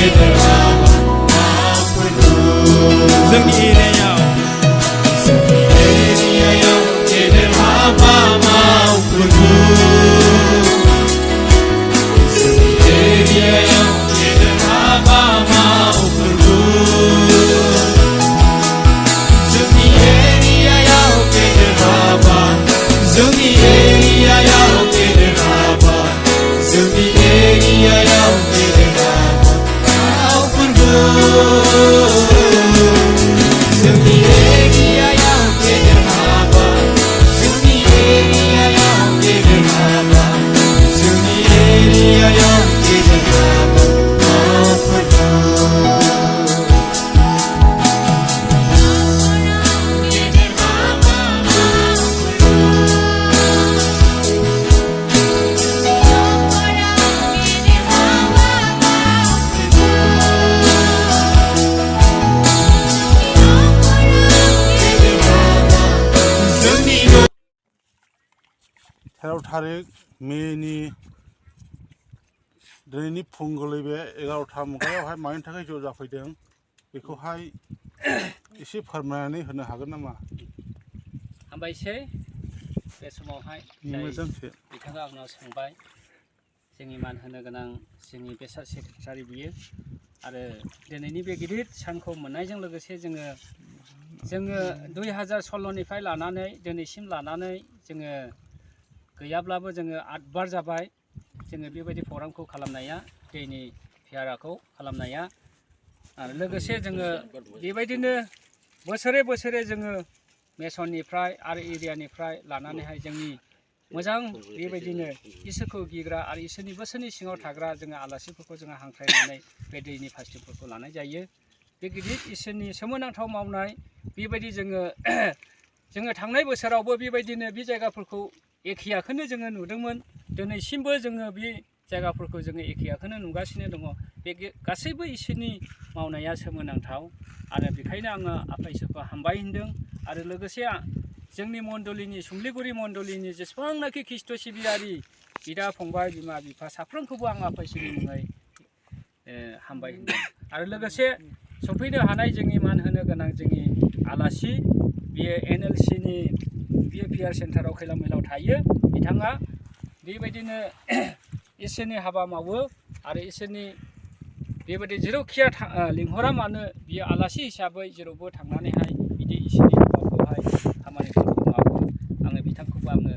गेदेर हाबा मावफोरखौ जोंनि एरियायाव गेदेर हाबा मावफोरखौ जोंनि एरियायाव गेदेर हाबा मावफोरखौ जोंनि एरियायाव गेदेर हाबा जोंनि एरियायाव गेदेर हाबा जोंनि एरियायाव गेदेर हाबा मावफोरखौ जोंनि एरियायाव गेदेर हाबा जोंनि एरियायाव गेदेर हाबा जोंनि एरियायाव गेदेर हाबा मावफोरखौ गेदेर हाबा तेरह तारिख मेनि दिनैनि फुंगोलै बे 11था मुगायावहाय मानि थाखाय ज' जाफैदों बेखौहाय एसे फोरमायनानै होनो हागोन नामा? हामबायसै बे समावहाय मोजांसो बिथाङा आंनाव सोंबाय जोंनि मान होनो गोनां जोंनि बेसाद सेक्रेटारि बियो आरो दिनैनि बे गिदिर सानखौ मोननायजों लोगोसे जोङो 2016निफ्राय लानानै दिनैसिम लानानै जोङो गैयाब्लाबो जोङो 8 बार जाबाय जोङो बेबायदि प्रग्रामखौ खालामनाया दैनि फेयारखौ खालामनाया आरो लोगोसे जोङो बेबायदिनो बोसोरे बोसोरे जोङो मेसननिफ्राय आरो एरियानिफ्राय लानानैहाय जोंनि मोजां बेबायदिनो इसोरखौ गिग्रा आरो इसोरनि बोसोरनि सिङाव थाग्रा जोङो आलासिफोरखौ जोङो हांख्रायनानै बे दैनि फेस्टिभेलखौ लानाय जायो। बे गिदिर इसोरनि सोमोनांथाव मावनाय बेबायदि जोङो थांनाय बोसोरावबो बेबायदिनो बे जायगाफोरखौ एखेयाखौनो जोङो नुदोंमोन दिनैसिमबो जोङो बे जायगाफोरखौ जोङो एखेयाखौनो नुगासिनो दङ। बे गासैबो इसोरनि मावनाया सोमोनांथाव आरो बेखायनो आङो आफा इसोरखौ हामबाय होनदों आरो लोगोसे जोंनि मण्डलिनि सुमलिगुरि मण्डलिनि जेसेबांनाखि ख्रिस्ट' सिबियारि बिदा फंबाय बिमा बिफा साफ्रोमखौबो आं आफा इसोरनि मुङै हामबाय होनदों आरो लोगोसे सफैनो हानाय जोंनि मान होनो गोनां जोंनि आलासि बियो NLCनि बियो पिआर सेन्टाराव खैला मैलाव थायो बिथाङा बेबायदिनो इसोरनि हाबा मावो आरो इसोरनि बेबायदि जेरावखिया लिंहरा मानो बियो आलासि हिसाबै जेरावबो थांनानैहाय बिदि इसोरनि हाबाखौहाय खामानिफोरखौ मावो। आङो बिथांखौबो आङो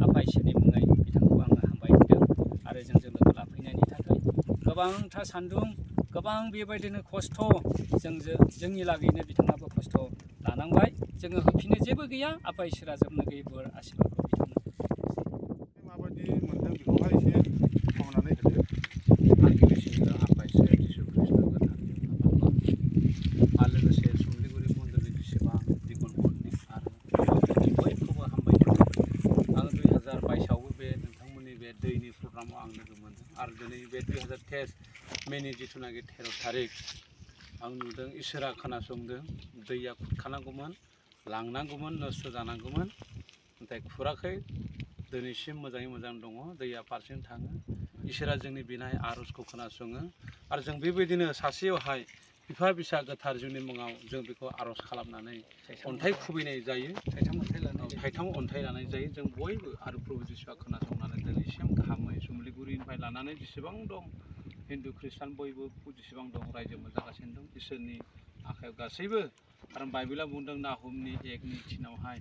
आफा इसोरनि मुङै बिथांखौबो आङो हामबाय होनदों आरो जोंजों लोगो लाफैनायनि थाखाय गोबांथार सान्दुं गोबां बेबायदिनो खस्थ' जोंनि लागैनो बिथाङाबो खस्थ' लानांबाय जोङो होफिननो जेबो गैया आफा इसोरा जोबनो गैयै बोर आशीर्बादखौ बिथांनो माबायदि मोनदों बेखौहाय एसे फोरमायनानै होदो। आं गिबिसिन आफा इसोर जिसु ख्रिस्ट' गोथार आरो लोगोसे सुमलिगुरि मण्डलनि जेसेबां दिगनफोरनि आरो बयखौबो हामबाय होदों। आं 2022आवबो बे नोंथांमोननि बे दैनि प्रग्रामाव आं लोगो मोनदों आरो दिनै बे 2023 मेनि जिथुनाखि 13 तारिख आं नुदों इसोरा खोनासंदों दैया खुरखानांगौमोन लांनांगौमोन नस्थ' जानांगौमोन नाथाय खुराखै दिनैसिम मोजाङै मोजां दङ दैया फारसेजों थाङो इसोरा जोंनि बिनाय आर'जखौ खोनासङो आरो जों बेबायदिनो सासेयावहाय बिफा बिसा गोथार जिउनि मुङाव जों बेखौ आर'ज खालामनानै अन्थाइ खुबैनाय जायो थाइथाम अन्थाइ लानाय जायो जों बयबो आरो प्रभु जिसुआ खोनासंनानै दिनैसिम गाहामै सुमलिगुरिनिफ्राय लानानै जेसेबां दं हिन्दु ख्रिस्टान बयबो जेसेबां दं रायजो मोनजागासिनो दं इसोरनि आखायाव गासैबो आरो बाइबेला बुंदों नाहुमनि 1:3आवहाय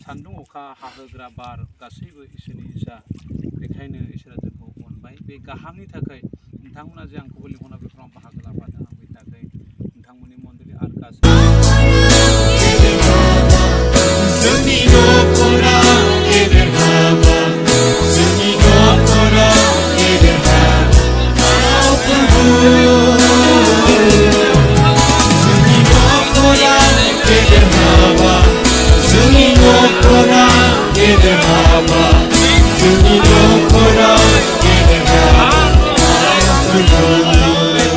सान्दुं अखा हाहोग्रा बार गासैबो इसोरनि इसा बेखायनो इसोरा जोंखौ अनबाय बे गाहामनि थाखाय नोंथांमोना जे आंखौबो लिंहरना बेफोराव बाहागो लाफादों आं बेनि थाखाय नोंथांमोननि मण्डलि आरो गासैबो जोंनि न'खराव गेदेर हाबा जोंनि न'खराव गेदेर हाबा मावफोरखौ जोंनि न'खराव गेदेर हाबा जोंनि न'खराव गेदेर हाबा जोंनि न'खराव गेदेर हाबा मावफोरखौ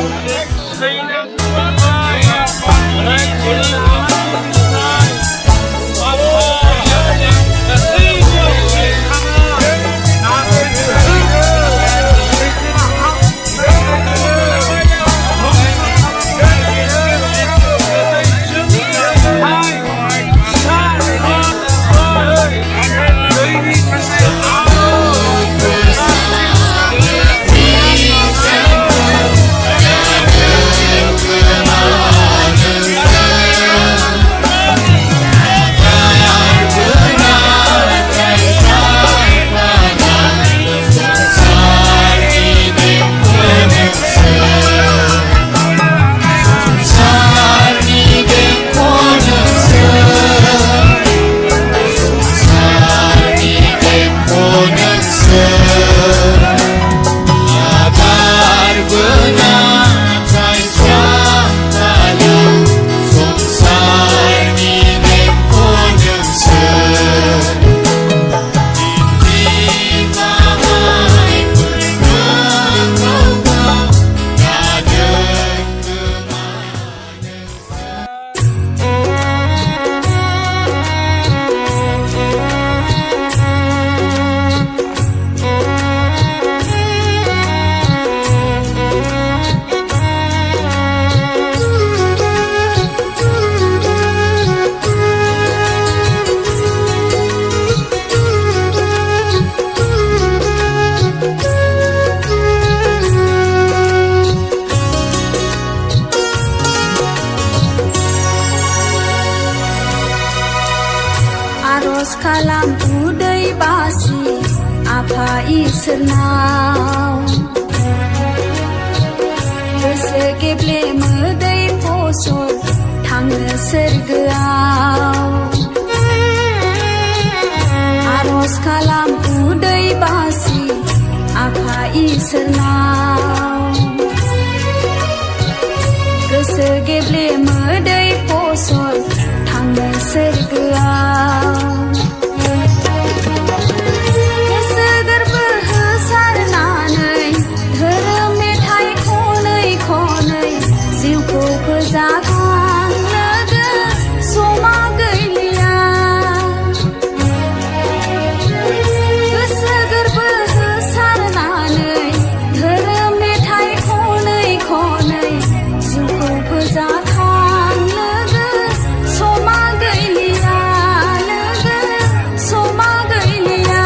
खालाम उदै बासि आफा इसोरनाव गोसो गेब्ले मोदै फसर थांनो सोरगोआव आरज खालाम उदै बासि आफा इसोरनाव गोसो गेब्ले मोदै फसर थांनो सोरगोआव गोसो गोरबो होसारनानै धोरोम मेथाइ खनै खनै जिउखौ फोजाखां लोगो समा गैलिया गोसो गोरबो होसारनानै धोरोम मेथाइ खनै खनै जिउखौ फोजाखां लोगो समा गैलिया लोगो समा गैलिया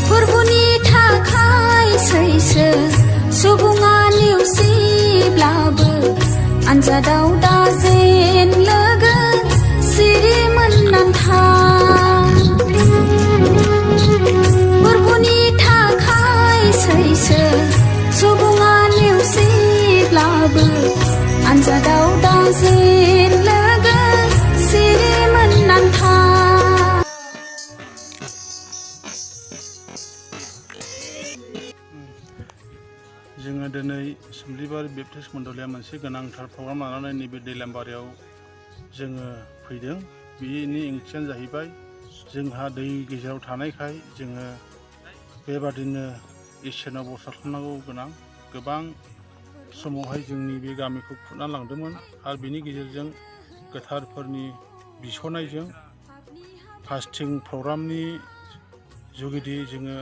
फोरबुनि थाखाय सैसो सुबुङा नेवसिब्लाबो आनजादाव दाजेन लोगो सिरि मोननानै था फोरबुनि थाखाय सैसो सुबुङा नेवसिब्लाबो आनजादाव दाजेन लोगो सिरि मोननानै था जोङो दिनै सोमलिबारि बेप्टिस्ट मण्डलिया मोनसे गोनांथार प्रग्राम लानानै नैबे दैलामबारियाव जोङो फैदों। बेनि ओंथियानो जाहैबाय जोंहा दै गेजेराव थानायखाय जोङो बेबादिनो इसोरनाव भरसा खालामनांगौ गोनां। गोबां समावहाय जोंनि बे गामिखौ खुरना लांदोंमोन आरो बिनि गेजेरजों गोथारफोरनि बिस'नायजों फास्टिं प्रग्रामनि जुगिदि जोङो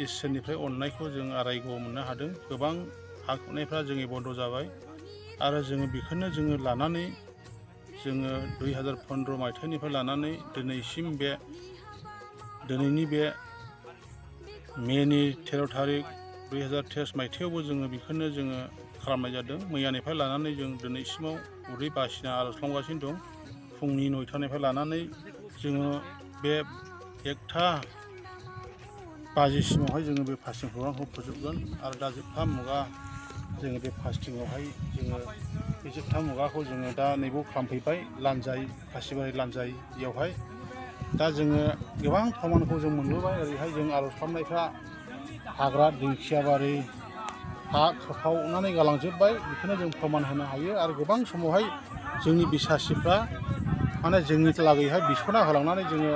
इसोरनिफ्राय अननायखौ जों आरायग' मोननो हादों। गोबां हा खुरनायफ्रा जोंनि बन्द' जाबाय आरो जोङो बेखौनो जोङो लानानै जोङो 2015 मायथाइनिफ्राय लानानै दिनैसिम दिनैनि बे मेनि 13 थारिख 2023 मायथाइयावबो जोङो बेखौनो जोङो खालामनाय जादों। मैयानिफ्राय लानानै जों दिनैसिमाव उदै बासिना आर'ज खालामगासिनो दं। फुंनि 9टानिफ्राय लानानै जोङो बे 1टा बाजिसिमावहाय जोङो बे फास्टिं प्रग्रामखौ फोजोबगोन आरो दा जोबथा मुगा जोङो बे फास्टिंआवहाय जोङो बे जोबथा मुगाखौ जोङो दा नैबाव खालामफैबाय लानजाय खासिबारि लानजाययावहाय। दा जोङो गोबां प्रमानखौ जों मोनबोबाय। ओरैहाय जों आर'ज खालामनायफ्रा हाग्रा दिंखियाबारि हा खोखावनानै गालांजोब्बाय। बेखौनो जों प्रमान होनो हायो आरो गोबां समावहाय जोंनि बिसासिफ्रा माने जोंनि लागैहाय बिस'ना होलांनानै जोङो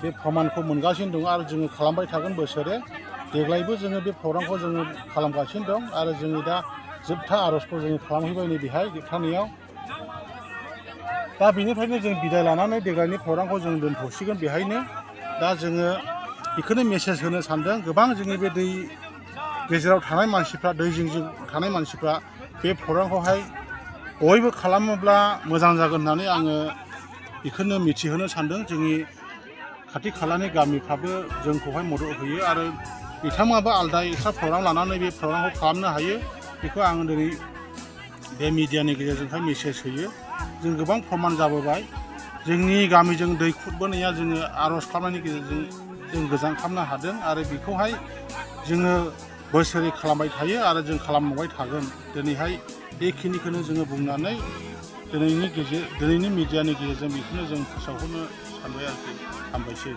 बे प्रमानखौ मोनगासिनो दं आरो जोङो खालामबाय थागोन बोसोरे। देग्लायबो जोङो बे प्रग्रामखौ जोङो खालामगासिनो दं आरो जोङो दा जोबथा आर'जखौ जोङो खालामहैबाय नैबेहाय जोबथानायाव। दा बेनिफ्रायनो जों बिदाय लानानै देग्लायनि प्रग्रामखौ जों दोनथ'सिगोन बेहायनो। दा जोङो बेखौनो मेसेज होनो सानदों गोबां जोंनि बे दै गेजेराव थानाय मानसिफ्रा दै जिं जिं थानाय मानसिफ्रा बे प्रग्रामखौहाय बयबो खालामोब्ला मोजां जागोन होननानै आङो बेखौनो मिथिहोनो सानदों। जोंनि खाथि खालानि गामिफ्राबो जोंखौहाय मदद होयो आरो बिथांमोनाबो आलादा एक्सट्रा प्रग्राम लानानै बे प्रग्रामखौ खालामनो हायो। बेखौ आं दिनै बे मिडियानि गेजेरजोंहाय मेसेज होयो। जों गोबां प्रमान जाबोबाय। जोंनि गामिजों दै खुरबोनाया जोङो आर'ज खालामनायनि गेजेरजों जों गोजान खालामनो हादों आरो बेखौहाय जोङो बोसोरै खालामबाय थायो आरो जों खालामबाय थागोन। दिनैहाय बेखिनिखौनो जोङो बुंनानै दिनैनि मिडियानि गेजेरजों बेखौनो जों फोसावहरनो सानबाय आरोखि। हामबायसै।